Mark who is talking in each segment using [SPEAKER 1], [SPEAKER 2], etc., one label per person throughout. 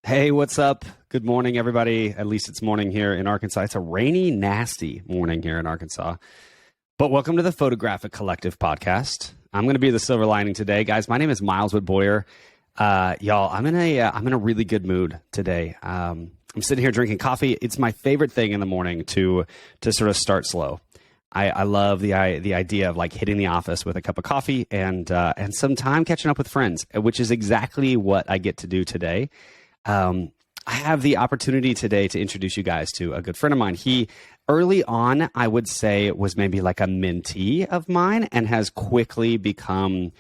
[SPEAKER 1] Hey, what's up? Good morning, everybody. At least it's morning here in Arkansas. It's a rainy, nasty morning here in Arkansas. But welcome to the Photographic Collective Podcast. I'm going to be the silver lining today, guys. My name is Miles Witt Boyer. Y'all, I'm in a really good mood today. I'm sitting here drinking coffee. It's my favorite thing in the morning to sort of start slow. I love the idea of like hitting the office with a cup of coffee and some time catching up with friends, which is exactly what I get to do today. I have the opportunity today to introduce you guys to a good friend of mine. He early on, I would say, was maybe like a mentee of mine and has quickly become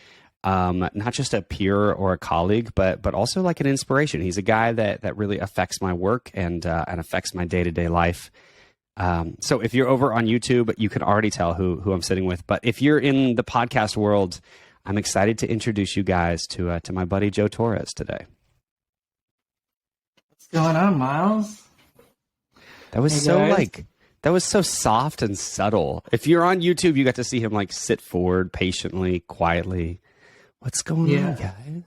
[SPEAKER 1] not just a peer or a colleague, but also like an inspiration. He's a guy that really affects my work and affects my day-to-day life. So if you're over on YouTube, you can already tell who I'm sitting with. But if you're in the podcast world, I'm excited to introduce you guys to my buddy Joe Torres today.
[SPEAKER 2] What's going on, Miles?
[SPEAKER 1] That was that was so soft and subtle. If you're on YouTube, you got to see him like sit forward patiently, quietly. What's going on, guys?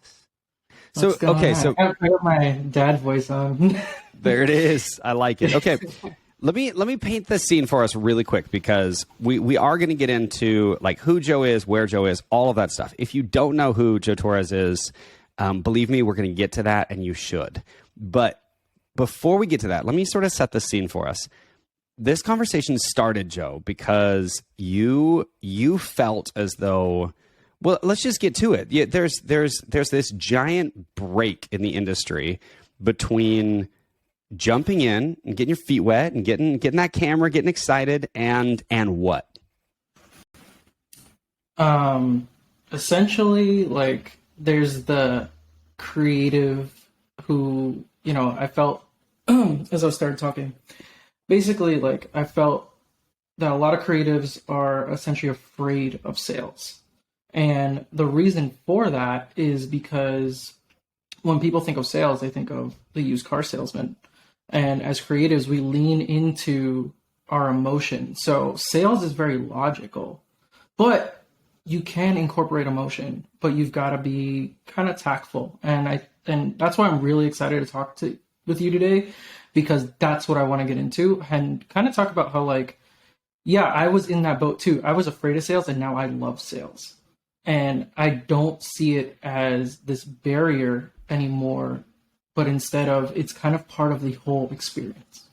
[SPEAKER 1] So
[SPEAKER 2] I got my dad voice on.
[SPEAKER 1] There it is. I like it. Okay. Let me paint this scene for us really quick because we are going to get into like who Joe is, where Joe is, all of that stuff. If you don't know who Joe Torres is, believe me, we're going to get to that, and you should. But before we get to that, let me sort of set the scene for us. This conversation started, Joe, because you felt as though, well, let's just get to it. Yeah, there's this giant break in the industry between jumping in and getting your feet wet and getting that camera, getting excited, and what?
[SPEAKER 2] Essentially, like there's the creative who, I felt as I started talking, basically, like I felt that a lot of creatives are essentially afraid of sales. And the reason for that is because when people think of sales, they think of the used car salesman. And as creatives, we lean into our emotion. So sales is very logical, but you can incorporate emotion, but you've got to be kind of tactful. And that's why I'm really excited to talk with you today, because that's what I want to get into and kind of talk about how, like, yeah, I was in that boat too. I was afraid of sales and now I love sales. And I don't see it as this barrier anymore, but instead of, it's kind of part of the whole experience.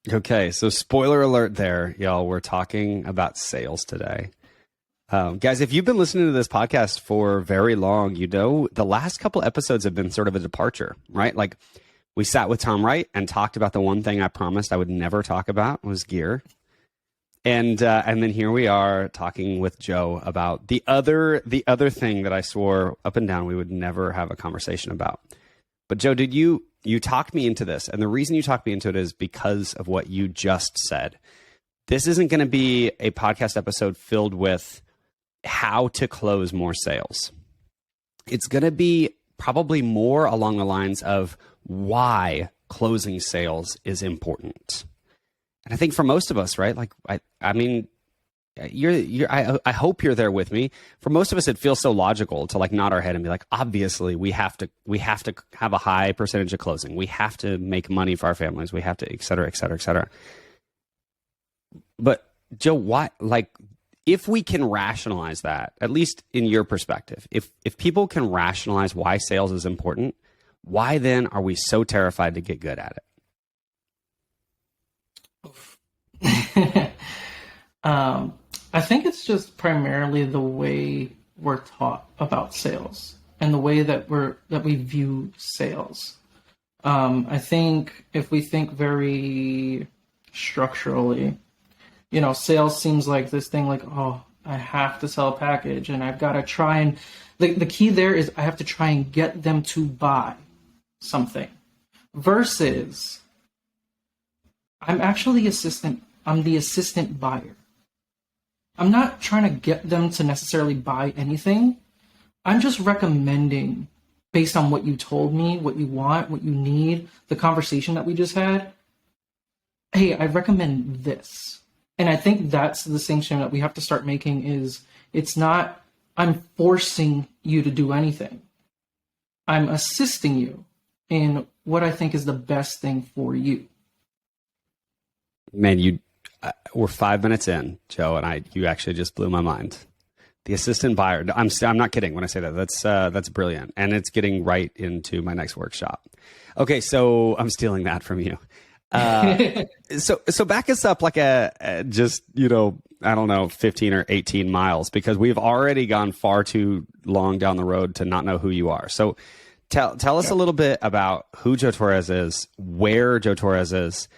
[SPEAKER 1] Okay, so spoiler alert there, y'all. We're talking about sales today. Guys, if you've been listening to this podcast for very long, the last couple episodes have been sort of a departure, right? Like we sat with Tom Wright and talked about the one thing I promised I would never talk about was gear. And then here we are talking with Joe about the other thing that I swore up and down we would never have a conversation about. But Joe, did you talked me into this, and the reason you talked me into it is because of what you just said. This isn't going to be a podcast episode filled with how to close more sales. It's going to be probably more along the lines of why closing sales is important. And I think for most of us, right? Like, I mean, I hope you're there with me. For most of us, it feels so logical to like nod our head and be like, obviously we have to have a high percentage of closing. We have to make money for our families. We have to, et cetera, et cetera, et cetera. But Joe, why, like, if we can rationalize that, at least in your perspective, if people can rationalize why sales is important, why then are we so terrified to get good at
[SPEAKER 2] it? I think it's just primarily the way we're taught about sales and the way that we view sales. I think if we think very structurally, sales seems like this thing like, oh, I have to sell a package and I've got to try and the key there is I have to try and get them to buy something versus I'm the assistant buyer. I'm not trying to get them to necessarily buy anything. I'm just recommending based on what you told me, what you want, what you need, the conversation that we just had. Hey, I recommend this. And I think that's the distinction that we have to start making is it's not, I'm forcing you to do anything. I'm assisting you in what I think is the best thing for you.
[SPEAKER 1] Man, we're 5 minutes in, Joe, and you actually just blew my mind. The assistant buyer. I'm not kidding when I say that. That's brilliant, and it's getting right into my next workshop. Okay, so I'm stealing that from you. So back us up like just, I don't know, 15 or 18 miles, because we've already gone far too long down the road to not know who you are. So tell us a little bit about who Joe Torres is, where Joe Torres is,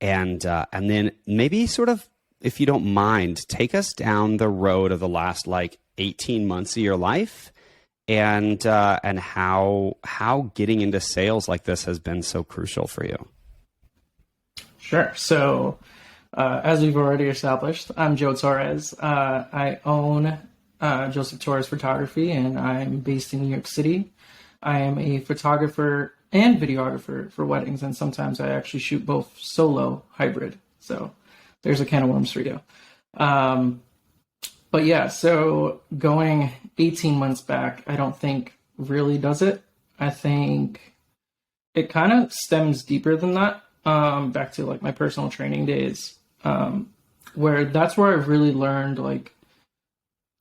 [SPEAKER 1] and then maybe sort of, if you don't mind, take us down the road of the last 18 months of your life, and how getting into sales like this has been so crucial for you.
[SPEAKER 2] Sure. So, as we've already established, I'm Joe Torres. I own Joseph Torres Photography, and I'm based in New York City. I am a photographer and videographer for weddings, and sometimes I actually shoot both solo hybrid. So there's a can of worms for you. But yeah, so going 18 months back, I don't think really does it. I think it kind of stems deeper than that. Back to my personal training days, where that's where I've really learned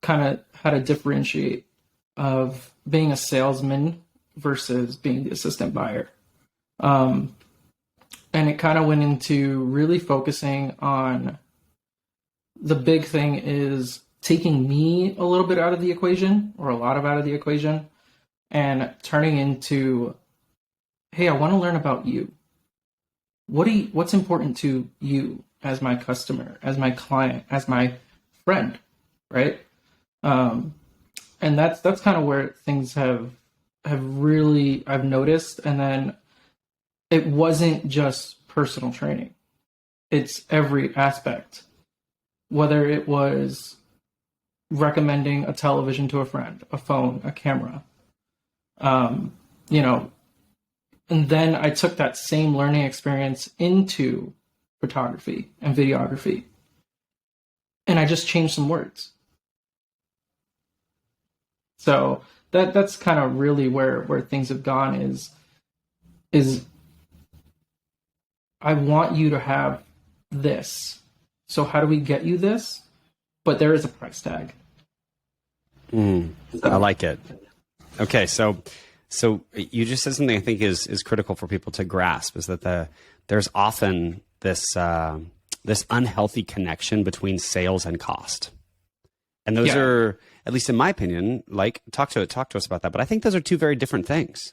[SPEAKER 2] kind of how to differentiate of being a salesman versus being the assistant buyer. And it kind of went into really focusing on the big thing is taking me a little bit out of the equation, or a lot of out of the equation, and turning into, hey, I want to learn about you. What's important to you as my customer, as my client, as my friend, right? And that's kind of where things have really, I've noticed. And then it wasn't just personal training. It's every aspect, whether it was recommending a television to a friend, a phone, a camera, and then I took that same learning experience into photography and videography, and I just changed some words. So that's kind of really where things have gone is I want you to have this. So how do we get you this? But there is a price tag.
[SPEAKER 1] I like it. Okay, so you just said something I think is critical for people to grasp, is that there's often this unhealthy connection between sales and cost, and those are, at least in my opinion, talk to us about that. But I think those are two very different things,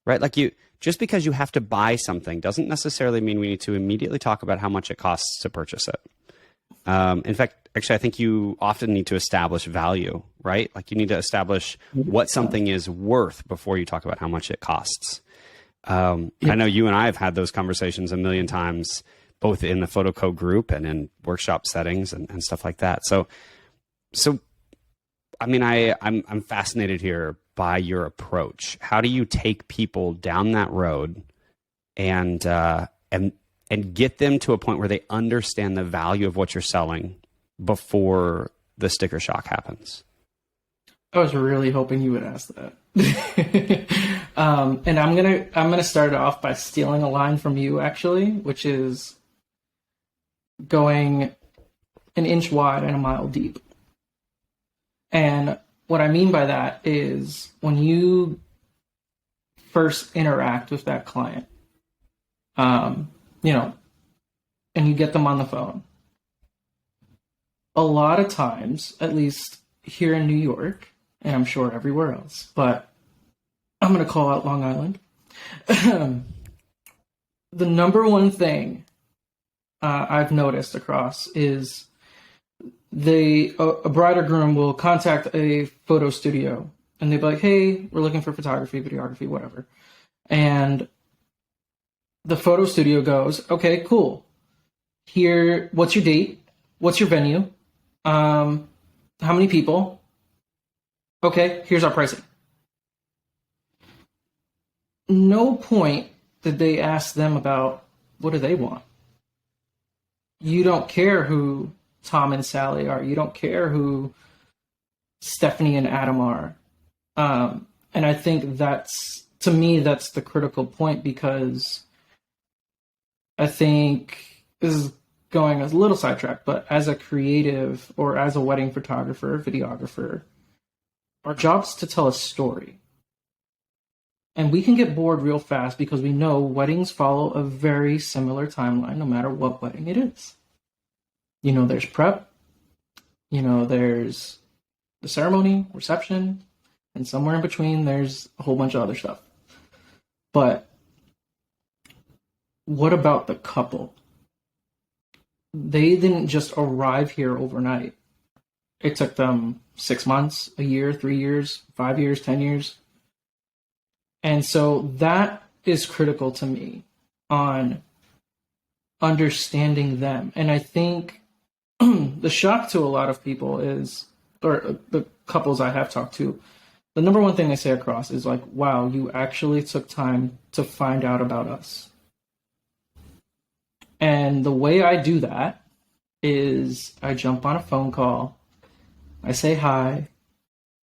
[SPEAKER 1] right? Just because you have to buy something doesn't necessarily mean we need to immediately talk about how much it costs to purchase it. In fact, actually, I think you often need to establish value, right? You need to establish what something is worth before you talk about how much it costs. I know you and I have had those conversations a million times, both in the PhotoCo group and in workshop settings and stuff like that. So I mean, I'm fascinated here by your approach. How do you take people down that road and get them to a point where they understand the value of what you're selling before the sticker shock happens?
[SPEAKER 2] I was really hoping you would ask that. And I'm gonna start it off by stealing a line from you, actually, which is going an inch wide and a mile deep. And what I mean by that is when you first interact with that client, and you get them on the phone, a lot of times, at least here in New York, and I'm sure everywhere else, but I'm going to call out Long Island. The number one thing I've noticed across is a bride or groom will contact a photo studio and they'll be like, hey, we're looking for photography, videography, whatever. And the photo studio goes, okay, cool. Here, what's your date? What's your venue? How many people? Okay, here's our pricing. No point did they ask them about what do they want. You don't care who Tom and Sally are. You don't care who Stephanie and Adam are. And I think that's to me, that's the critical point, because I think this is going a little sidetracked, but as a creative or as a wedding photographer, videographer, our job is to tell a story. And we can get bored real fast because we know weddings follow a very similar timeline no matter what wedding it is. You know, there's prep, you know, there's the ceremony, reception, and somewhere in between there's a whole bunch of other stuff. But what about the couple? They didn't just arrive here overnight. It took them 6 months, a year, 3 years, 5 years, 10 years. And so that is critical to me on understanding them. And I think the shock to a lot of people is, or the couples I have talked to, the number one thing they say across is like, wow, you actually took time to find out about us. And the way I do that is I jump on a phone call, I say hi,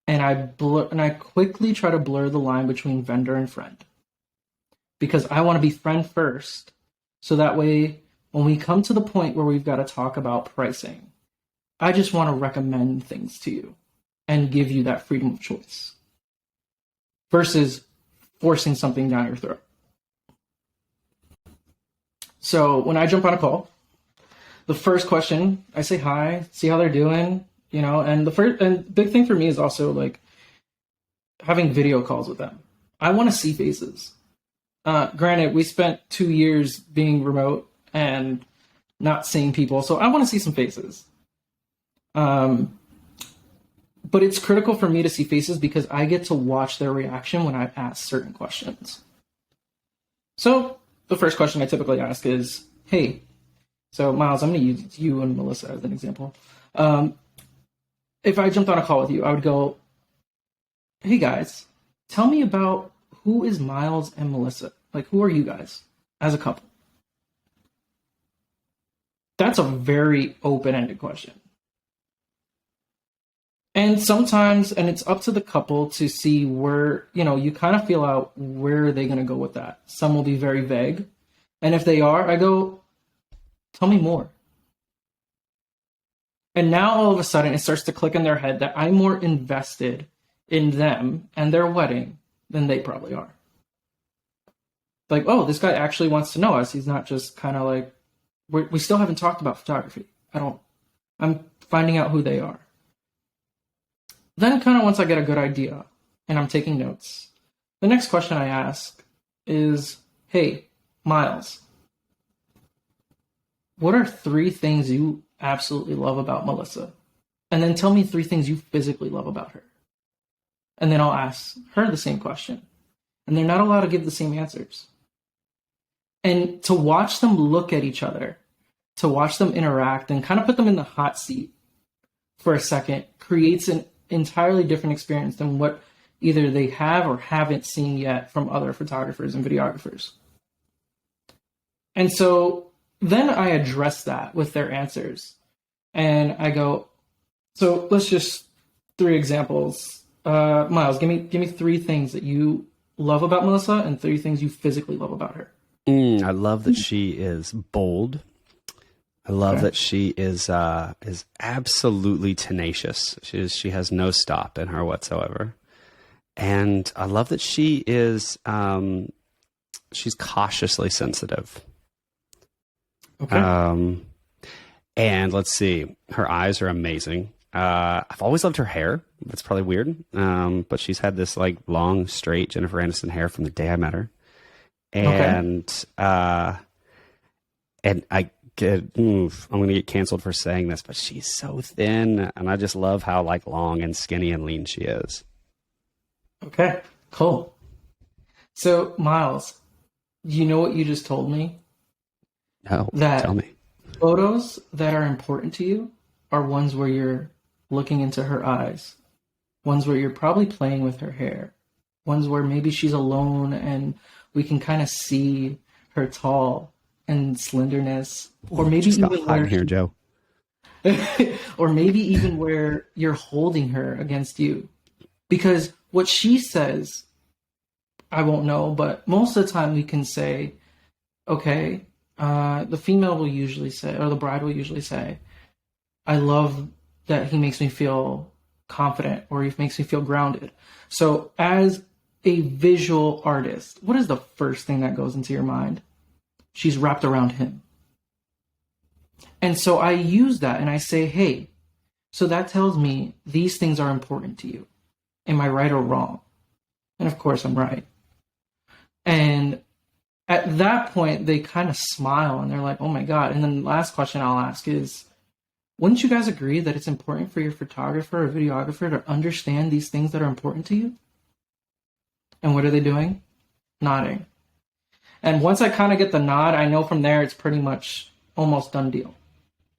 [SPEAKER 2] and I quickly try to blur the line between vendor and friend. Because I want to be friend first, so that way when we come to the point where we've got to talk about pricing, I just want to recommend things to you and give you that freedom of choice versus forcing something down your throat. So when I jump on a call, the first question, I say hi, see how they're doing, you know, and the big thing for me is also like having video calls with them. I want to see faces. Granted, we spent 2 years being remote and not seeing people, so I want to see some faces. But it's critical for me to see faces because I get to watch their reaction when I ask certain questions. So the first question I typically ask is, hey, so Miles, I'm going to use you and Melissa as an example. If I jumped on a call with you, I would go, hey guys, tell me about who is Miles and Melissa? Like, who are you guys as a couple? That's a very open-ended question. And sometimes, and it's up to the couple to see where, you know, you kind of feel out where are they going to go with that. Some will be very vague. And if they are, I go, tell me more. And now all of a sudden it starts to click in their head that I'm more invested in them and their wedding than they probably are. Like, oh, this guy actually wants to know us. He's not just kind of like, we still haven't talked about photography. I'm finding out who they are. Then kind of once I get a good idea and I'm taking notes, the next question I ask is, hey, Miles, what are 3 things you absolutely love about Melissa? And then tell me 3 things you physically love about her. And then I'll ask her the same question. And they're not allowed to give the same answers. And to watch them look at each other, to watch them interact and kind of put them in the hot seat for a second creates an entirely different experience than what either they have or haven't seen yet from other photographers and videographers. And so then I address that with their answers. And I go, so let's just 3 examples. Miles, give me 3 things that you love about Melissa and 3 things you physically love about her.
[SPEAKER 1] I love that she is bold. I love that she is absolutely tenacious. She has no stop in her whatsoever. And I love that she is she's cautiously sensitive.
[SPEAKER 2] Okay.
[SPEAKER 1] And let's see, her eyes are amazing. I've always loved her hair. That's probably weird. But she's had this like long, straight Jennifer Aniston hair from the day I met her. And and I'm going to get canceled for saying this, but she's so thin, and I just love how like long and skinny and lean she is.
[SPEAKER 2] Okay, cool. So Miles, you know what you just told me?
[SPEAKER 1] No,
[SPEAKER 2] that
[SPEAKER 1] tell me.
[SPEAKER 2] Photos that are important to you are ones where you're looking into her eyes, ones where you're probably playing with her hair, ones where maybe she's alone and we can kind of see her tall and slenderness, or maybe
[SPEAKER 1] Just
[SPEAKER 2] even
[SPEAKER 1] where here, Joe.
[SPEAKER 2] or maybe even where you're holding her against you, because what she says, I won't know, but most of the time we can say, okay, the female will usually say, or the bride will usually say, I love that he makes me feel confident, or he makes me feel grounded. So as a visual artist, what is the first thing that goes into your mind? She's wrapped around him. And so I use that and I say, hey, so that tells me these things are important to you. Am I right or wrong? And of course I'm right. And at that point, they kind of smile and they're like, oh my God. And then the last question I'll ask is, wouldn't you guys agree that it's important for your photographer or videographer to understand these things that are important to you? And what are they doing? Nodding. And once I kind of get the nod, I know from there it's pretty much almost done deal.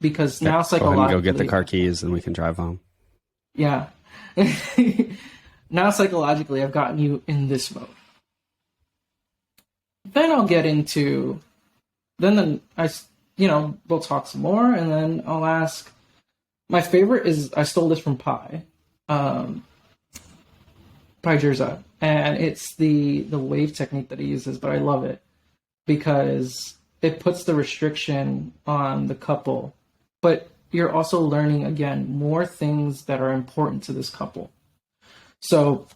[SPEAKER 2] Because now psychologically...
[SPEAKER 1] Go ahead and go get the car keys and we can drive home.
[SPEAKER 2] Yeah. Now psychologically, I've gotten you in this mode. Then I'll get into... Then we'll talk some more, and then I'll ask... My favorite is... I stole this from Pi. Pi Jirza. And it's the wave technique that he uses, but I love it. Because it puts the restriction on the couple. But you're also learning, again, more things that are important to this couple. So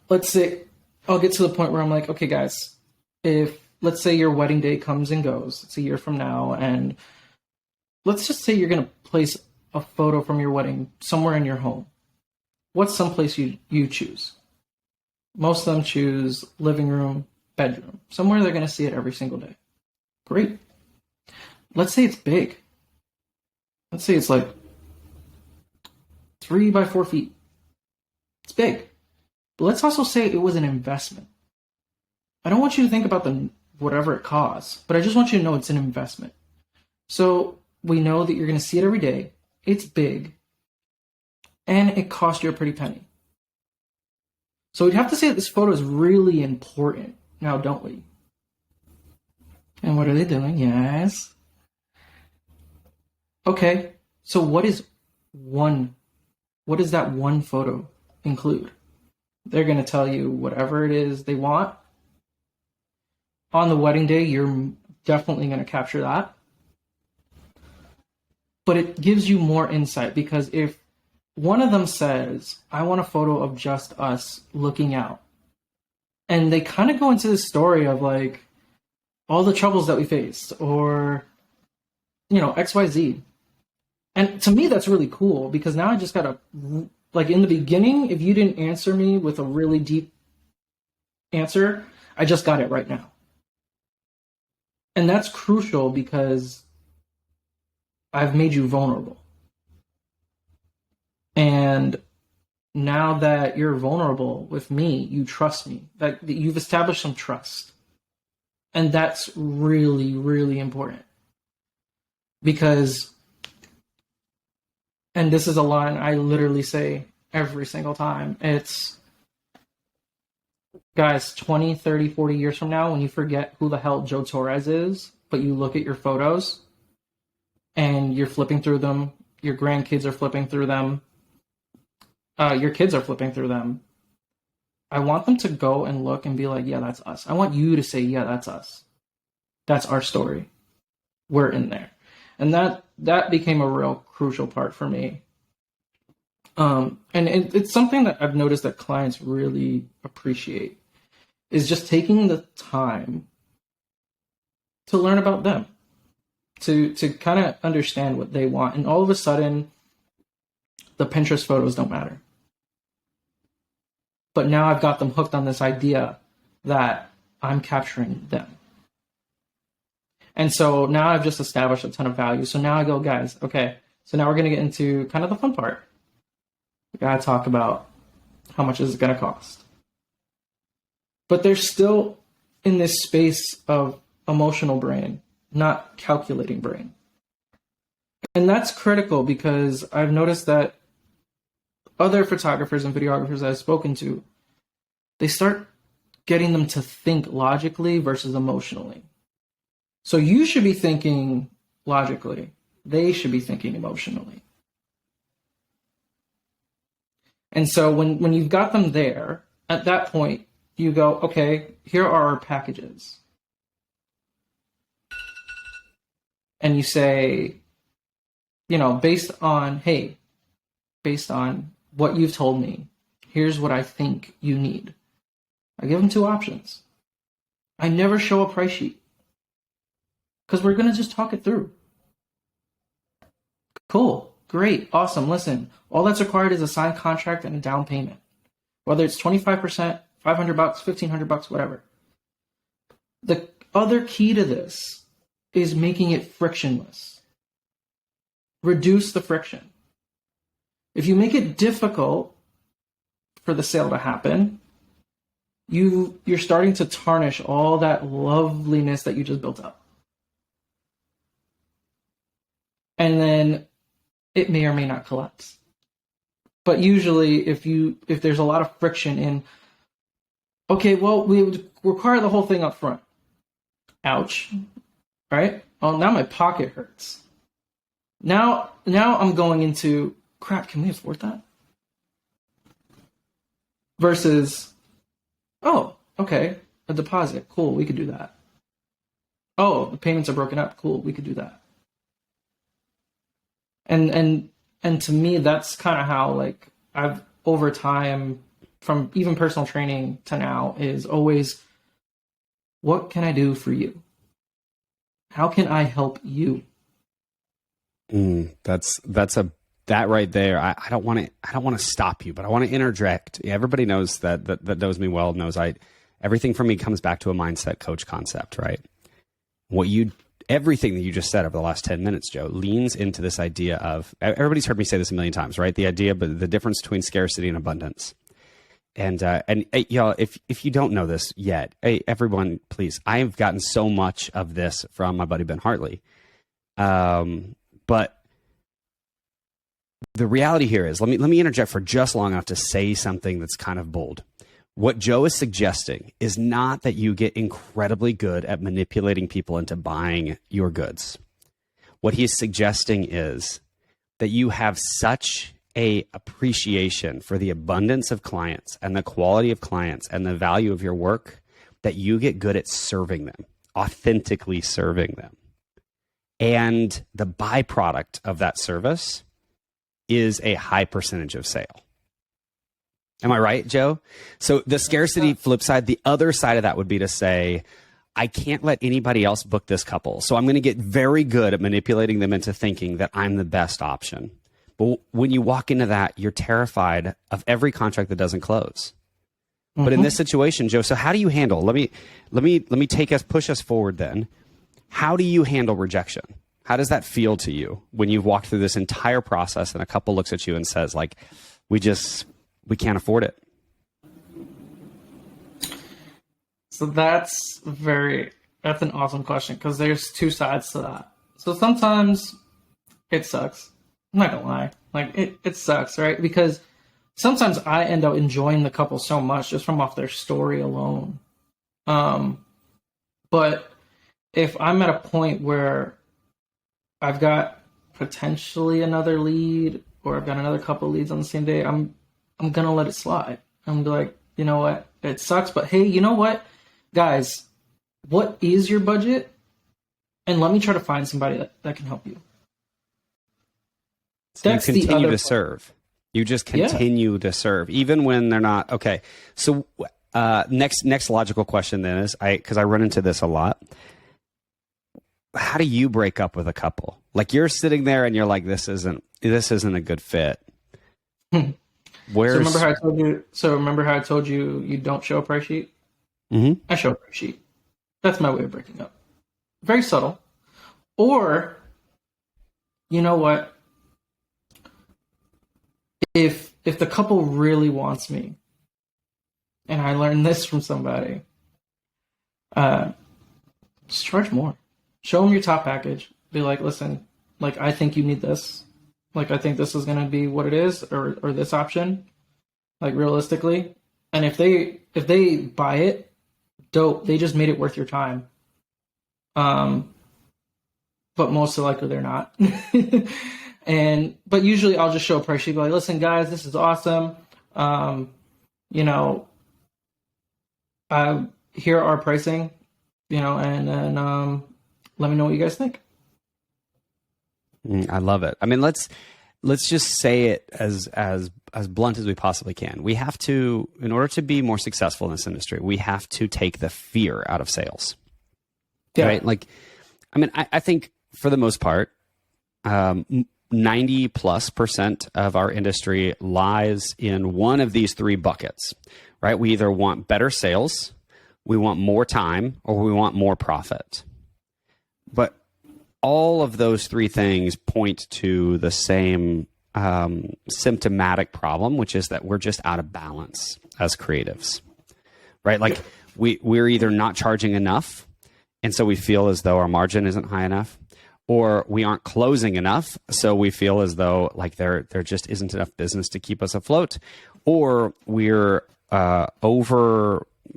[SPEAKER 2] let's say I'll get to the point where I'm like, okay, guys, if let's say your wedding day comes and goes, it's a year from now, and let's just say you're going to place a photo from your wedding somewhere in your home. What's someplace you choose? Most of them choose living room, bedroom, somewhere they're going to see it every single day. Great. Let's say it's big. Let's say it's like 3 by 4 feet. It's big. But let's also say it was an investment. I don't want you to think about whatever it costs, but I just want you to know it's an investment. So we know that you're going to see it every day. It's big. And it cost you a pretty penny. So we'd have to say that this photo is really important now, don't we? And what are they doing? Yes. Okay, so what does that one photo include? They're going to tell you whatever it is they want. On the wedding day, you're definitely going to capture that. But it gives you more insight, because if one of them says, I want a photo of just us looking out, and they kind of go into this story of like all the troubles that we faced, or, XYZ. And to me, that's really cool, because now I just got to, like in the beginning, if you didn't answer me with a really deep answer, I just got it right now. And that's crucial because I've made you vulnerable. And now that you're vulnerable with me, you trust me, that you've established some trust. And that's really, really important. Because, and this is a line I literally say every single time, it's, guys, 20, 30, 40 years from now, when you forget who the hell Joe Torres is, but you look at your photos and you're flipping through them, your grandkids are flipping through them, your kids are flipping through them, I want them to go and look and be like, yeah, that's us. I want you to say, yeah, that's us. That's our story. We're in there. And that became a real crucial part for me. And it's something that I've noticed that clients really appreciate, is just taking the time to learn about them, to kind of understand what they want. And all of a sudden, the Pinterest photos don't matter. But now I've got them hooked on this idea that I'm capturing them. And so now I've just established a ton of value. So now I go, guys, okay, so now we're going to get into kind of the fun part. We got to talk about how much is it going to cost. But they're still in this space of emotional brain, not calculating brain. And that's critical, because I've noticed that other photographers and videographers I've spoken to, they start getting them to think logically versus emotionally. So you should be thinking logically. They should be thinking emotionally. And so when you've got them there, at that point, you go, okay, here are our packages. And you say, based on what you've told me, here's what I think you need. I give them 2 options. I never show a price sheet because we're going to just talk it through. Cool. Great. Awesome. Listen, all that's required is a signed contract and a down payment. Whether it's 25%, $500, $1,500, whatever. The other key to this is making it frictionless. Reduce the friction. If you make it difficult for the sale to happen, you're starting to tarnish all that loveliness that you just built up. And then it may or may not collapse. But usually if there's a lot of friction in, okay, well, we would require the whole thing up front. Ouch. Right? Oh, now my pocket hurts. Now I'm going into, crap, can we afford that? Versus, oh, okay, a deposit. Cool, we could do that. Oh, the payments are broken up. Cool, we could do that. And to me, that's kind of how, like, I've, over time, from even personal training to now, is always, what can I do for you? How can I help you?
[SPEAKER 1] That right there. I don't want to stop you, but I want to interject. Everybody knows that knows me well knows everything from me comes back to a mindset coach concept, right? Everything that you just said over the last 10 minutes, Joe, leans into this idea of, everybody's heard me say this a million times, right? The idea, but the difference between scarcity and abundance. And y'all, if you don't know this yet, hey, everyone, please, I've gotten so much of this from my buddy Ben Hartley. But the reality here is, let me interject for just long enough to say something that's kind of bold. What Joe is suggesting is not that you get incredibly good at manipulating people into buying your goods. What he's suggesting is that you have such a appreciation for the abundance of clients and the quality of clients and the value of your work that you get good at serving them, authentically serving them. And the byproduct of that service is a high percentage of sale. Am I right, Joe? So the scarcity flip side, the other side of that would be to say, I can't let anybody else book this couple. So I'm going to get very good at manipulating them into thinking that I'm the best option. But when you walk into that, you're terrified of every contract that doesn't close. Mm-hmm. But in this situation, Joe, so how do you handle, let me push us forward then. How do you handle rejection? How does that feel to you when you've walked through this entire process and a couple looks at you and says, like, we can't afford it?
[SPEAKER 2] So that's an awesome question, because there's 2 sides to that. So sometimes it sucks. I'm not gonna lie. Like, it sucks, right? Because sometimes I end up enjoying the couple so much just from off their story alone. But if I'm at a point where I've got potentially another lead, or I've got another couple leads on the same day, I'm gonna let it slide. I'm like, you know what? It sucks, but hey, you know what? Guys, what is your budget? And let me try to find somebody that can help you.
[SPEAKER 1] So you continue to serve. You just continue to serve, even when they're not. Okay. So next logical question then is, because I run into this a lot. How do you break up with a couple? Like, you're sitting there and you're like, this isn't a good fit.
[SPEAKER 2] Remember how I told you you don't show a price sheet?
[SPEAKER 1] Mm-hmm.
[SPEAKER 2] I show a price sheet. That's my way of breaking up. Very subtle. Or, you know what? If the couple really wants me, and I learned this from somebody, just charge more. Show them your top package. Be like, listen, like, I think you need this. Like, I think this is going to be what it is, or this option, like, realistically. And if they buy it, dope. They just made it worth your time. But most likely they're not. But usually I'll just show a price sheet. Be like, listen, guys, this is awesome. You know, Here our pricing, and then let me know what you guys think.
[SPEAKER 1] I love it. I mean, let's just say it as blunt as we possibly can. We have to, in order to be more successful in this industry, we have to take the fear out of sales. Yeah. Right? Like, I mean, I think for the most part, 90+% of our industry lies in one of these three buckets, right? We either want better sales, we want more time, or we want more profit. But all of those three things point to the same symptomatic problem, which is that we're just out of balance as creatives, right? Like we're either not charging enough, and so we feel as though our margin isn't high enough, or we aren't closing enough, so we feel as though like there just isn't enough business to keep us afloat, or we're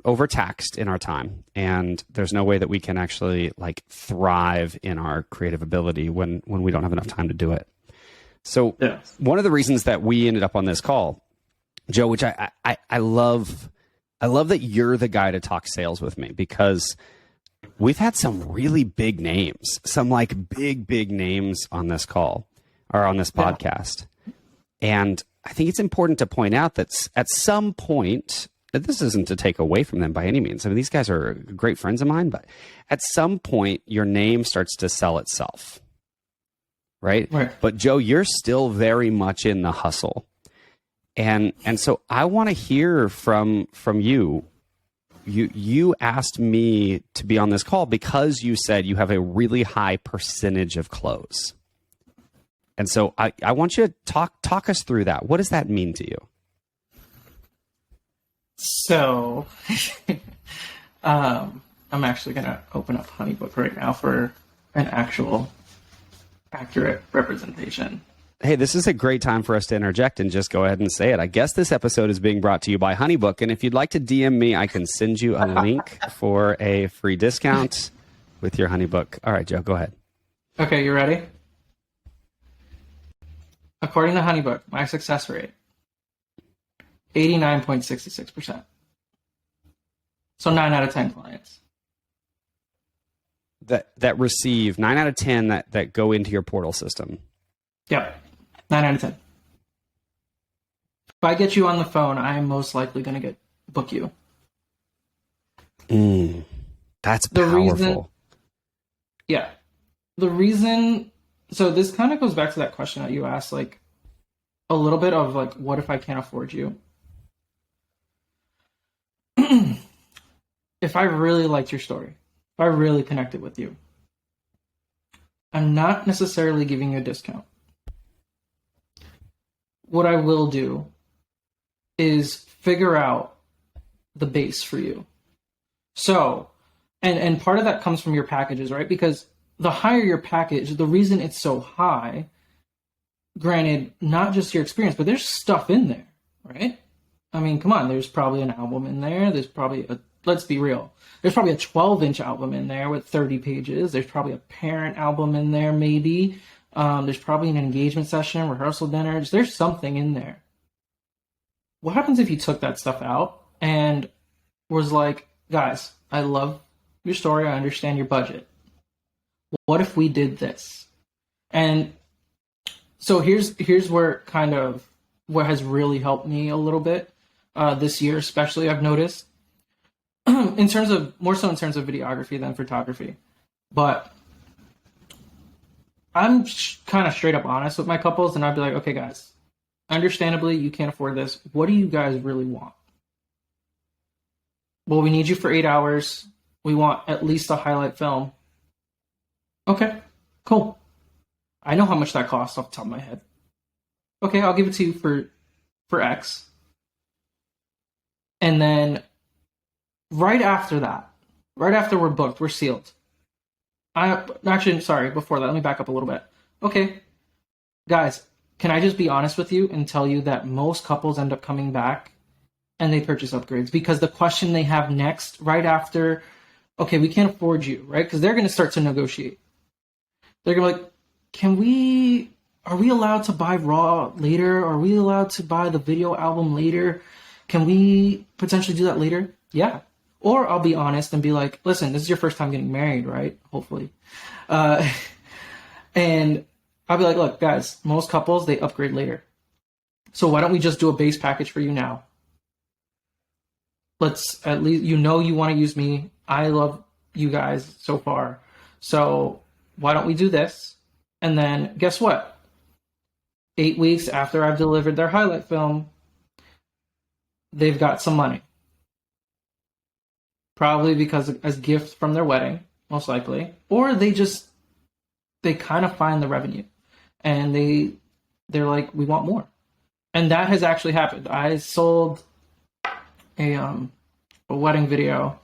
[SPEAKER 1] overtaxed in our time, and there's no way that we can actually like thrive in our creative ability when we don't have enough time to do it. So one of the reasons that we ended up on this call, Joe, which I love that you're the guy to talk sales with me, because we've had some really big names, some like big names on this call or on this podcast. And I think it's important to point out that at some point, this isn't to take away from them by any means. I mean, these guys are great friends of mine, but at some point your name starts to sell itself. Right? But Joe, you're still very much in the hustle. And so I want to hear from you. You asked me to be on this call because you said you have a really high percentage of close. And so I want you to talk us through that. What does that mean to you?
[SPEAKER 2] So I'm actually going to open up HoneyBook right now for an actual accurate representation.
[SPEAKER 1] Hey, this is a great time for us to interject and just go ahead and say it. I guess this episode is being brought to you by HoneyBook, and if you'd like to DM me, I can send you a link for a free discount with your HoneyBook. All right, Joe, go ahead.
[SPEAKER 2] Okay, you ready? According to HoneyBook, my success rate, 89.66%. So 9 out of 10 clients.
[SPEAKER 1] That receive 9 out of 10 that go into your portal system.
[SPEAKER 2] Yep. 9 out of 10. If I get you on the phone, I am most likely going to book you.
[SPEAKER 1] That's powerful.
[SPEAKER 2] The reason, so this kind of goes back to that question that you asked, like a little bit of like, what if I can't afford you? If I really liked your story, if I really connected with you, I'm not necessarily giving you a discount. What I will do is figure out the base for you. So, and part of that comes from your packages, right? Because the higher your package, the reason it's so high, granted, not just your experience, but there's stuff in there, right? I mean, come on, there's probably an album in there. There's probably let's be real. There's probably a 12-inch album in there with 30 pages. There's probably a parent album in there, maybe. There's probably an engagement session, rehearsal dinners. There's something in there. What happens if you took that stuff out and was like, guys, I love your story. I understand your budget. What if we did this? And so here's where kind of what has really helped me a little bit this year, especially I've noticed in terms of videography than photography, but I'm kind of straight up honest with my couples, and I'd be like, okay, guys, understandably, you can't afford this. What do you guys really want? Well, we need you for 8 hours. We want at least a highlight film. Okay, cool. I know how much that costs off the top of my head. Okay, I'll give it to you for X. And then right after that, right after we're booked, we're sealed. Before that, let me back up a little bit. Okay, guys, can I just be honest with you and tell you that most couples end up coming back and they purchase upgrades because the question they have next, right after, okay, we can't afford you, right? Because they're going to start to negotiate. They're going to be like, are we allowed to buy raw later? Are we allowed to buy the video album later? Can we potentially do that later? Yeah. Or I'll be honest and be like, listen, this is your first time getting married, right? Hopefully. Uh, and I'll be like, look, guys, most couples, they upgrade later. So why don't we just do a base package for you now? Let's at least, you want to use me. I love you guys so far. So why don't we do this? And then guess what? 8 weeks after I've delivered their highlight film, they've got some money. Probably because as gift from their wedding, most likely. Or they kind of find the revenue. And they're like, we want more. And that has actually happened. I sold a wedding video,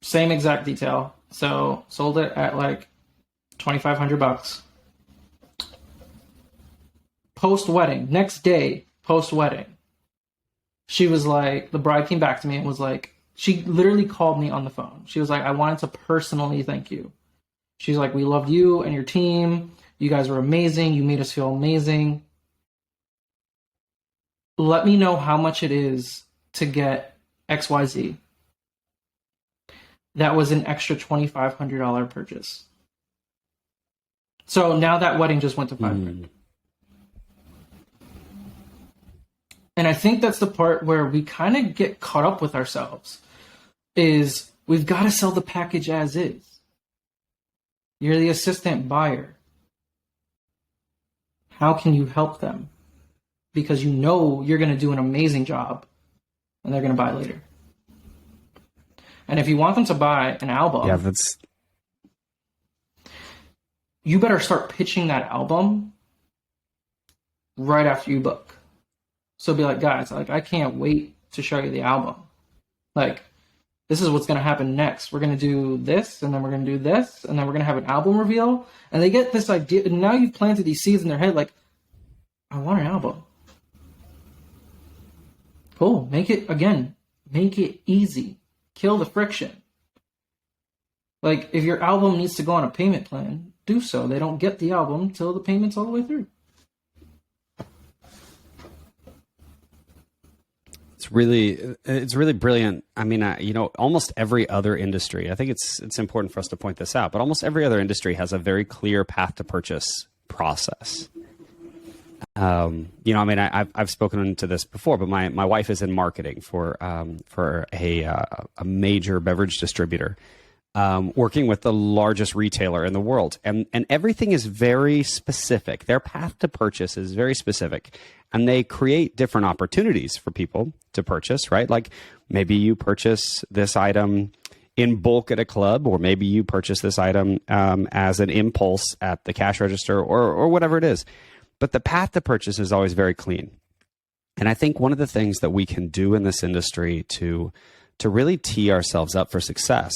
[SPEAKER 2] same exact detail. So sold it at like $2,500. Post wedding, next day, post wedding, she was like, the bride came back to me and was like, she literally called me on the phone. She was like, I wanted to personally thank you. She's like, we loved you and your team. You guys were amazing. You made us feel amazing. Let me know how much it is to get XYZ. That was an extra $2,500 purchase. So now that wedding just went to $500. And I think that's the part where we kind of get caught up with ourselves, is we've got to sell the package as is. You're the assistant buyer. How can you help them? Because you know you're going to do an amazing job and they're going to buy later. And if you want them to buy an album, you better start pitching that album right after you book. So be like, guys, like, I can't wait to show you the album. Like, this is what's going to happen next. We're going to do this, and then we're going to do this, and then we're going to have an album reveal. And they get this idea, and now you've planted these seeds in their head, like, I want an album. Cool. Make it easy. Kill the friction. Like, if your album needs to go on a payment plan, do so. They don't get the album till the payment's all the way through.
[SPEAKER 1] It's really brilliant. I mean, almost every other industry, I think it's important for us to point this out, but almost every other industry has a very clear path to purchase process. I've spoken to this before, but my wife is in marketing for a major beverage distributor, working with the largest retailer in the world. And everything is very specific. Their path to purchase is very specific. And they create different opportunities for people to purchase, right? Like maybe you purchase this item in bulk at a club, or maybe you purchase this item as an impulse at the cash register, or whatever it is. But the path to purchase is always very clean. And I think one of the things that we can do in this industry to really tee ourselves up for success,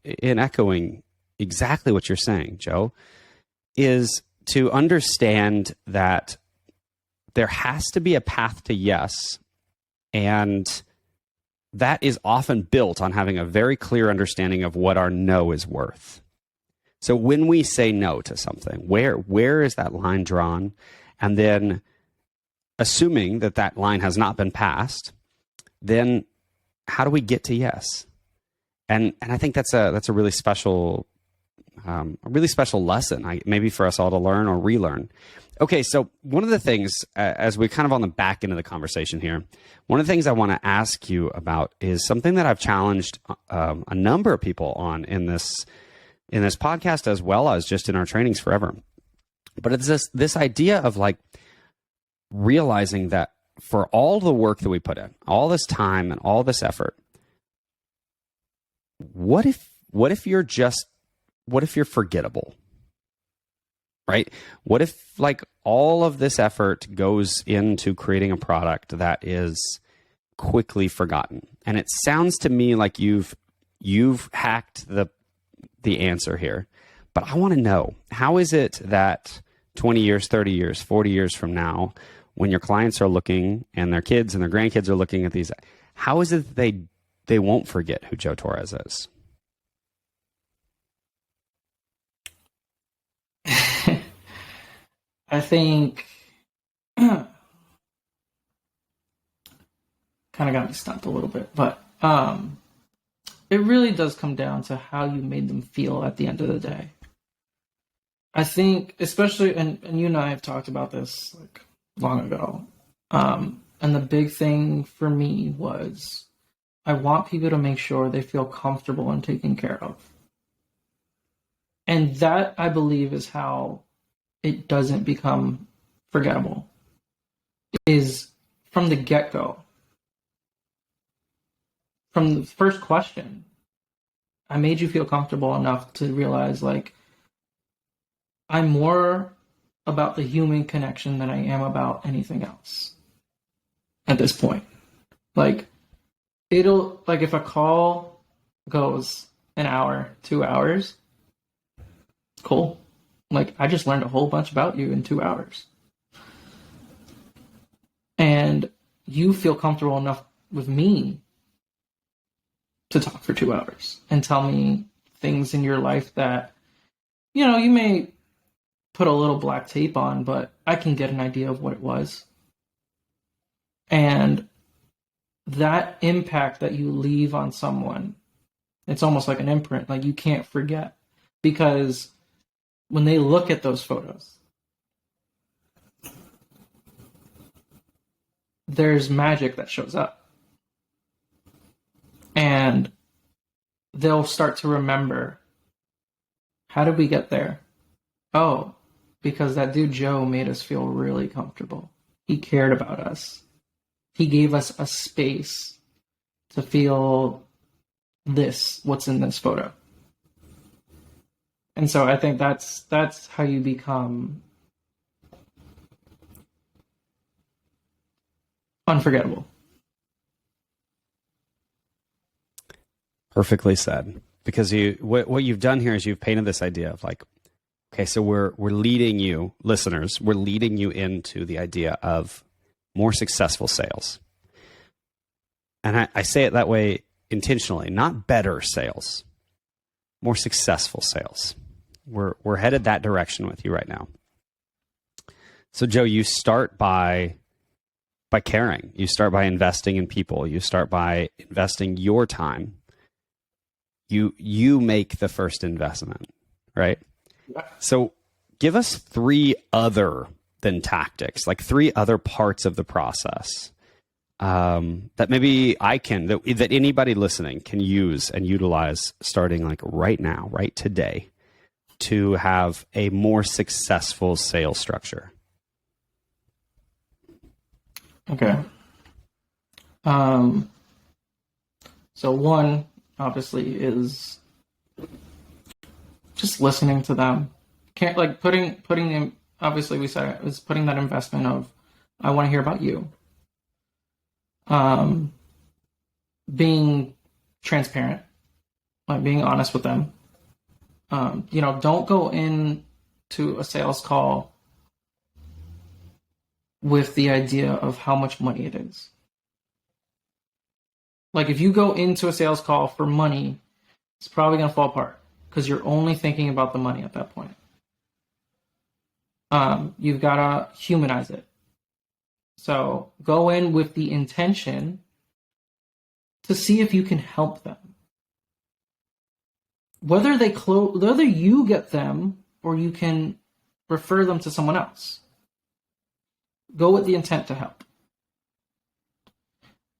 [SPEAKER 1] in echoing exactly what you're saying, Joe, is to understand that there has to be a path to yes, and that is often built on having a very clear understanding of what our no is worth. So when we say no to something, where is that line drawn? And then assuming that that line has not been passed, then how do we get to yes? And I think that's a really special lesson, maybe for us all to learn or relearn. Okay, so one of the things, as we're kind of on the back end of the conversation here, one of the things I want to ask you about is something that I've challenged a number of people on in this podcast, as well as just in our trainings forever. But it's this idea of like realizing that for all the work that we put in, all this time and all this effort, what if you're forgettable? Right? What if like all of this effort goes into creating a product that is quickly forgotten? And it sounds to me like you've hacked the answer here. But I want to know, how is it that 20 years, 30 years, 40 years from now, when your clients are looking and their kids and their grandkids are looking at these, how is it that they won't forget who Joe Torres is?
[SPEAKER 2] I think kind of got me stumped a little bit, but it really does come down to how you made them feel at the end of the day. I think, especially, and you and I have talked about this like long ago. And the big thing for me was I want people to make sure they feel comfortable and taken care of. And that, I believe, is how it doesn't become forgettable, is from the get-go. From the first question, I made you feel comfortable enough to realize, like, I'm more about the human connection than I am about anything else at this point. Like, if a call goes an hour, 2 hours, cool. Like, I just learned a whole bunch about you in 2 hours. And you feel comfortable enough with me to talk for 2 hours and tell me things in your life that, you may put a little black tape on, but I can get an idea of what it was. And that impact that you leave on someone, it's almost like an imprint, like you can't forget. Because when they look at those photos, there's magic that shows up. And they'll start to remember, how did we get there? Oh, because that dude Joe made us feel really comfortable. He cared about us. He gave us a space to feel what's in this photo. And so I think that's how you become unforgettable.
[SPEAKER 1] Perfectly said. Because what you've done here is you've painted this idea of like, okay, so we're leading you, listeners, we're leading you into the idea of more successful sales. And I say it that way intentionally, not better sales, more successful sales. We're headed that direction with you right now. So Joe, you start by caring. You start by investing in people. You start by investing your time. You make the first investment, right? So give us 3 other than tactics, like 3 other parts of the process that maybe that anybody listening can use and utilize starting like right now, right today, to have a more successful sales structure.
[SPEAKER 2] Okay. So one, obviously, is just listening to them. Can't like putting them. Obviously, we said it was putting that investment of, I want to hear about you. Being transparent, like being honest with them. Don't go into a sales call with the idea of how much money it is. Like if you go into a sales call for money, it's probably going to fall apart because you're only thinking about the money at that point. You've got to humanize it. So go in with the intention to see if you can help them. Whether you get them or you can refer them to someone else. Go with the intent to help.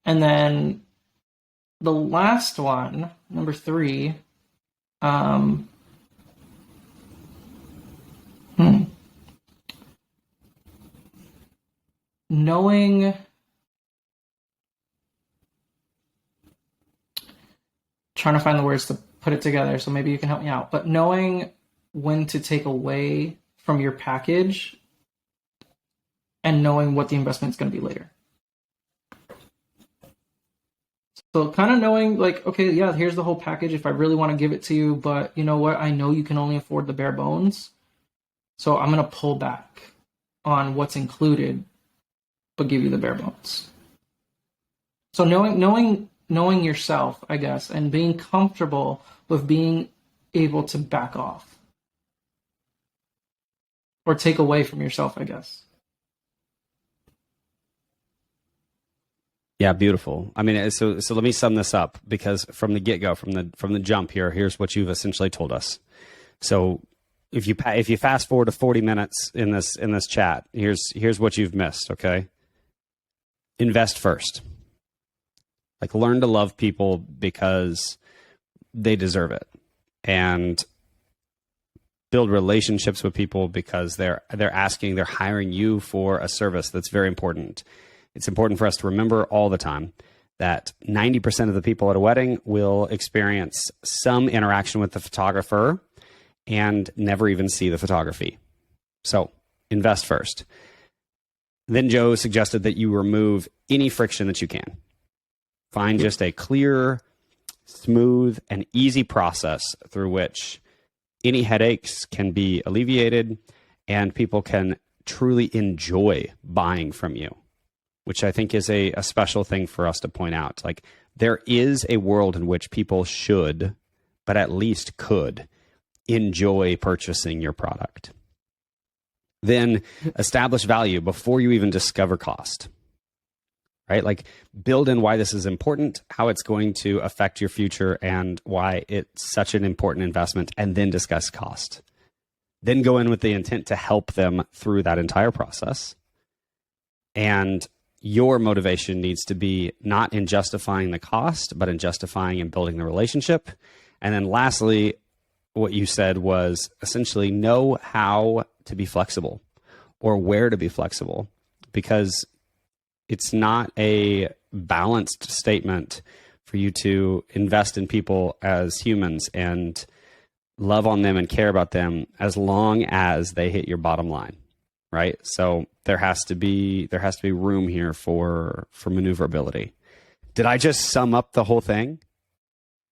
[SPEAKER 2] And then the last one, number 3, knowing trying to find the words to put it together, so maybe you can help me out, but knowing when to take away from your package and knowing what the investment is going to be later. So kind of knowing like, okay, yeah, here's the whole package if I really want to give it to you, but you know what? I know you can only afford the bare bones. So I'm going to pull back on what's included, but give you the bare bones. So knowing yourself, I guess, and being comfortable with being able to back off or take away from yourself, I guess.
[SPEAKER 1] Yeah, beautiful. I mean, so let me sum this up, because from the get go, from the jump here, here's what you've essentially told us. So if you fast forward to 40 minutes in this chat, here's what you've missed. Okay, invest first. Like, learn to love people because they deserve it, and build relationships with people because they're hiring you for a service that's very important. It's important for us to remember all the time that 90% of the people at a wedding will experience some interaction with the photographer and never even see the photography. So invest first. Then Joe suggested that you remove any friction that you can. Find just a clear, smooth, and easy process through which any headaches can be alleviated and people can truly enjoy buying from you, which I think is a special thing for us to point out. Like, there is a world in which people should, but at least could, enjoy purchasing your product. Then establish value before you even discover cost, right? Like, build in why this is important, how it's going to affect your future, and why it's such an important investment, and then discuss cost. Then go in with the intent to help them through that entire process. And your motivation needs to be not in justifying the cost, but in justifying and building the relationship. And then lastly, what you said was essentially know how to be flexible or where to be flexible, because it's not a balanced statement for you to invest in people as humans and love on them and care about them as long as they hit your bottom line, right? So there has to be room here for maneuverability. Did I just sum up the whole thing?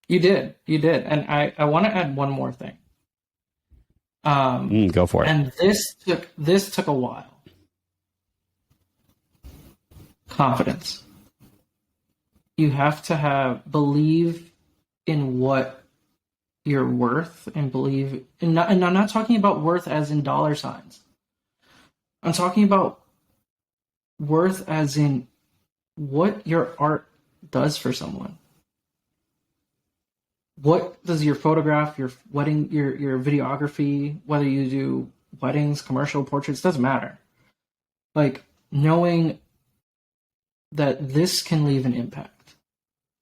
[SPEAKER 2] You did. And I want to add one more thing.
[SPEAKER 1] Go for it.
[SPEAKER 2] And this took a while. Confidence. You have to believe in what you're worth, and believe in, and I'm not talking about worth as in dollar signs. I'm talking about worth as in what your art does for someone. What does your photograph, your wedding, your videography, whether you do weddings, commercial portraits, doesn't matter. Like, knowing that this can leave an impact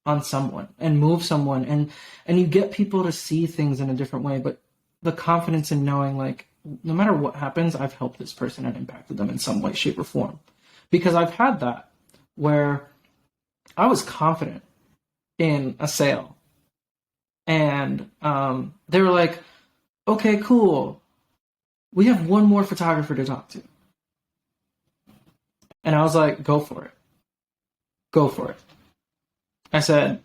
[SPEAKER 2] on someone and move someone, and you get people to see things in a different way, but the confidence in knowing, like, no matter what happens, I've helped this person and impacted them in some way, shape, or form. Because I've had that where I was confident in a sale, and they were like, okay, cool, we have one more photographer to talk to. And I was like, go for it. I said,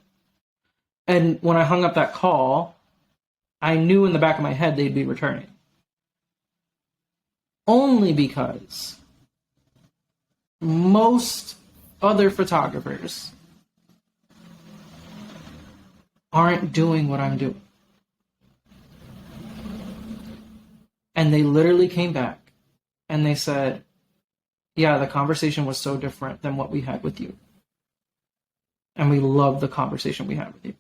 [SPEAKER 2] and when I hung up that call, I knew in the back of my head they'd be returning. Only because most other photographers aren't doing what I'm doing. And they literally came back and they said, yeah, the conversation was so different than what we had with you. And we loved the conversation we had with you.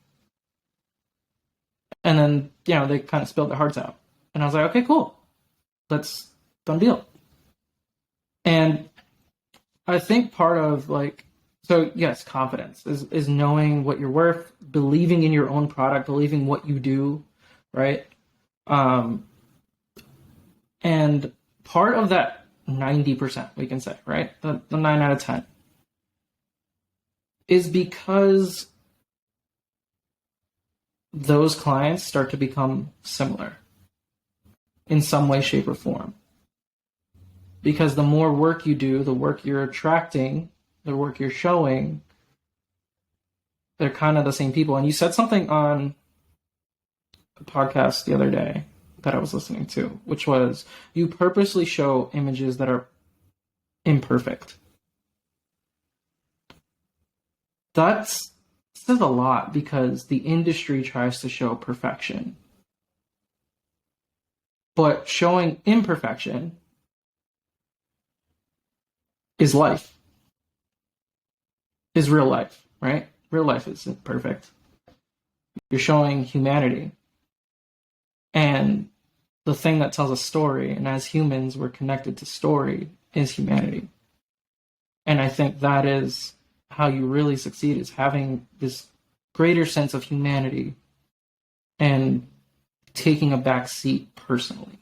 [SPEAKER 2] And then, they kind of spilled their hearts out. And I was like, okay, cool. Let's, done deal. And I think part of, like, so yes, confidence is knowing what you're worth, believing in your own product, believing what you do, right? And part of that 90%, we can say, right? The 9 out of 10 is because those clients start to become similar in some way, shape, or form. Because the more work you do, the work you're attracting, the work you're showing, they're kind of the same people. And you said something on a podcast the other day that I was listening to, which was, you purposely show images that are imperfect. That says a lot, because the industry tries to show perfection. But showing imperfection is life. is real life, right? Real life isn't perfect. You're showing humanity. And the thing that tells a story, and as humans, we're connected to story, is humanity. And I think that is how you really succeed, is having this greater sense of humanity and taking a back seat personally.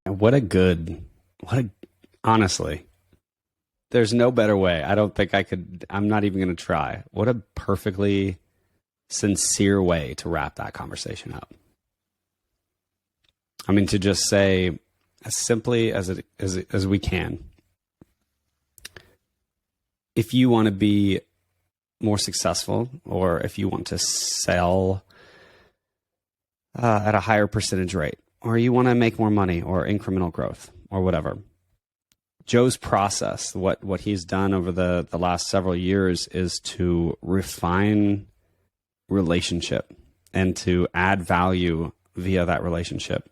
[SPEAKER 1] And honestly, there's no better way. I don't think I'm not even going to try. What a perfectly sincere way to wrap that conversation up. I mean, to just say as simply as we can, if you want to be more successful, or if you want to sell at a higher percentage rate, or you want to make more money, or incremental growth, or whatever, Joe's process, what he's done over the last several years, is to refine relationship and to add value via that relationship.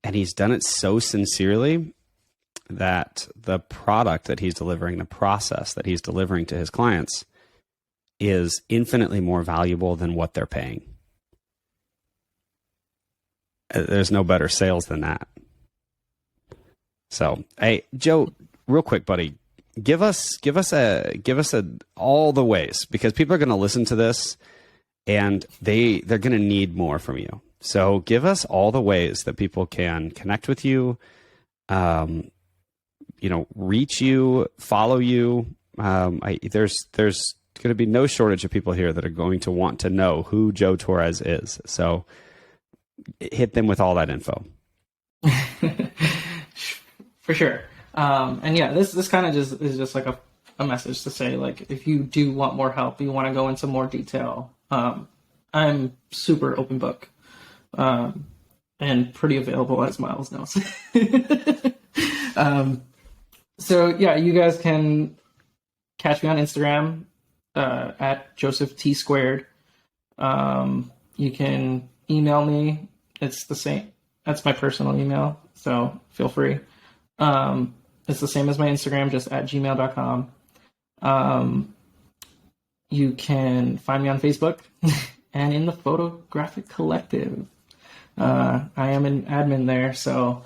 [SPEAKER 1] And he's done it so sincerely that the product that he's delivering, the process that he's delivering to his clients, is infinitely more valuable than what they're paying. There's no better sales than that. So, hey, Joe, real quick, buddy, give us all the ways, because people are going to listen to this and they're going to need more from you. So give us all the ways that people can connect with you, reach you, follow you. There's going to be no shortage of people here that are going to want to know who Joe Torres is. So hit them with all that info.
[SPEAKER 2] For sure. And yeah, this kind of just is just like a message to say, like, if you do want more help, you want to go into more detail, I'm super open book. And pretty available, as Miles knows. So yeah, you guys can catch me on Instagram at Joseph T Squared. You can email me. It's the same. That's my personal email, so feel free. It's the same as my Instagram, just at gmail.com. You can find me on Facebook and in the Photographic Collective. I am an admin there, so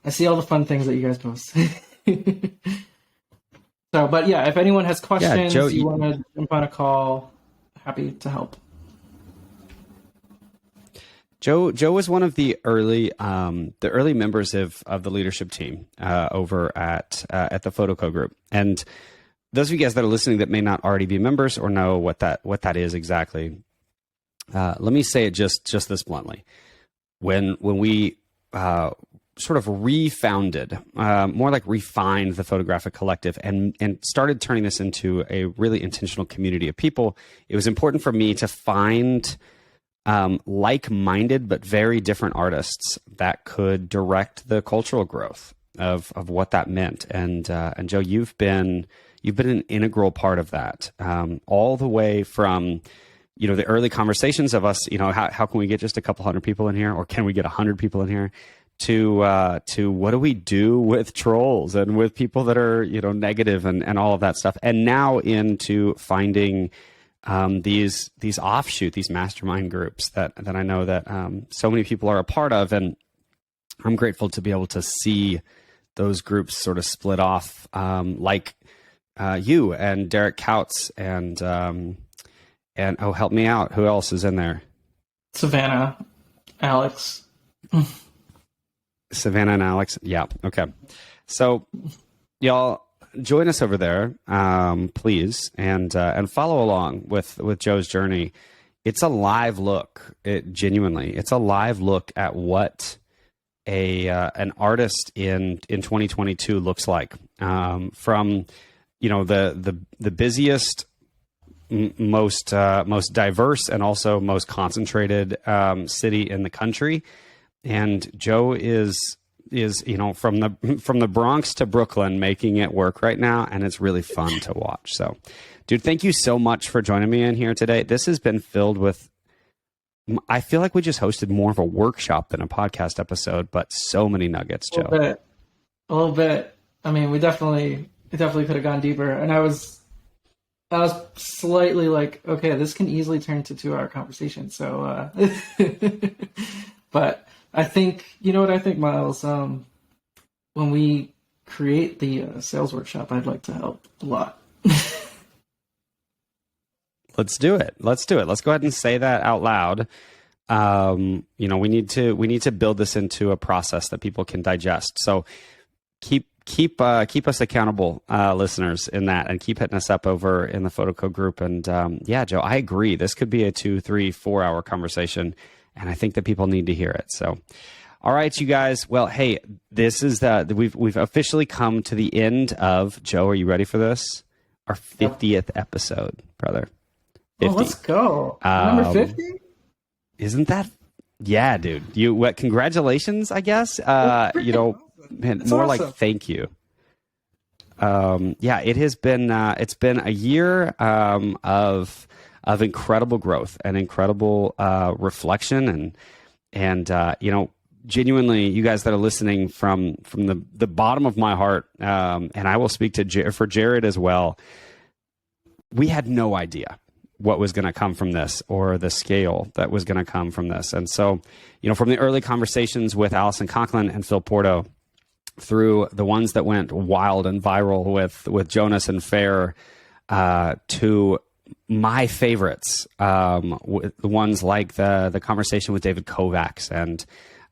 [SPEAKER 2] I see all the fun things that you guys post. So, but yeah, if anyone has questions, Joe, you want to jump on a call, happy to help.
[SPEAKER 1] Joe was one of the early members of the leadership team over at the Photoco group. And those of you guys that are listening that may not already be members or know what that is exactly, let me say it just this bluntly. When we sort of refounded, more like refined the Photographic Collective and started turning this into a really intentional community of people, it was important for me to find like-minded but very different artists that could direct the cultural growth of what that meant. And Joe, you've been an integral part of that, all the way from the early conversations of us, how can we get just a couple hundred people in here, or can we get 100 people in here, to what do we do with trolls and with people that are negative and all of that stuff, and now into finding these offshoot, these mastermind groups that I know that so many people are a part of. And I'm grateful to be able to see those groups sort of split off, like you and Derek Kautz and oh, help me out, who else is in there?
[SPEAKER 2] Savannah, Alex.
[SPEAKER 1] Savannah and Alex. Yeah. Okay. So y'all join us over there, please, and follow along with Joe's journey. It's a live look. It's a live look at what an artist in 2022 looks like, from the busiest, most diverse, and also most concentrated city in the country. And Joe is from the Bronx to Brooklyn, making it work right now, and it's really fun to watch. So, dude, thank you so much for joining me in here today. This has been filled with I feel like we just hosted more of a workshop than a podcast episode, but so many nuggets, Joe.
[SPEAKER 2] A little bit. I mean, we definitely could have gone deeper. And I was slightly like, okay, this can easily turn to 2-hour conversation. So, but I think, you know what I think, Miles, when we create the sales workshop, I'd like to help a lot.
[SPEAKER 1] Let's do it. Let's do it. Let's go ahead and say that out loud. You know, we need to build this into a process that people can digest. So keep us accountable, listeners, in that, and keep hitting us up over in the PhotoCo group. And yeah, Joe, I agree. This could be a 2, 3, 4 hour conversation, and I think that people need to hear it. So, all right, you guys. Well, hey, this is we've officially come to the end of, Joe, are you ready for this? Our 50th episode, brother. 50.
[SPEAKER 2] Oh, let's go. Number 50?
[SPEAKER 1] Isn't that? Yeah, dude. Congratulations, I guess. You know, man, more awesome. Like thank you. Yeah, it has been. It's been a year of incredible growth and incredible reflection, and you know, genuinely, you guys that are listening from the bottom of my heart, and I will speak to for Jared as well. We had no idea what was going to come from this, or the scale that was going to come from this. And so, you know, from the early conversations with Allison Conklin and Phil Porto, through the ones that went wild and viral with Jonas and Fair, to my favorites, the ones like the conversation with David Kovacs. And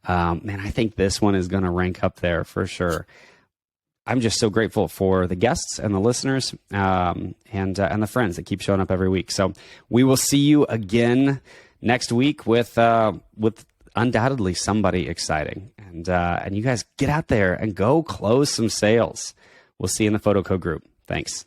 [SPEAKER 1] man, I think this one is going to rank up there for sure. I'm just so grateful for the guests and the listeners, and the friends that keep showing up every week. So we will see you again next week with undoubtedly somebody exciting. And you guys get out there and go close some sales. We'll see you in the PhotoCo group. Thanks.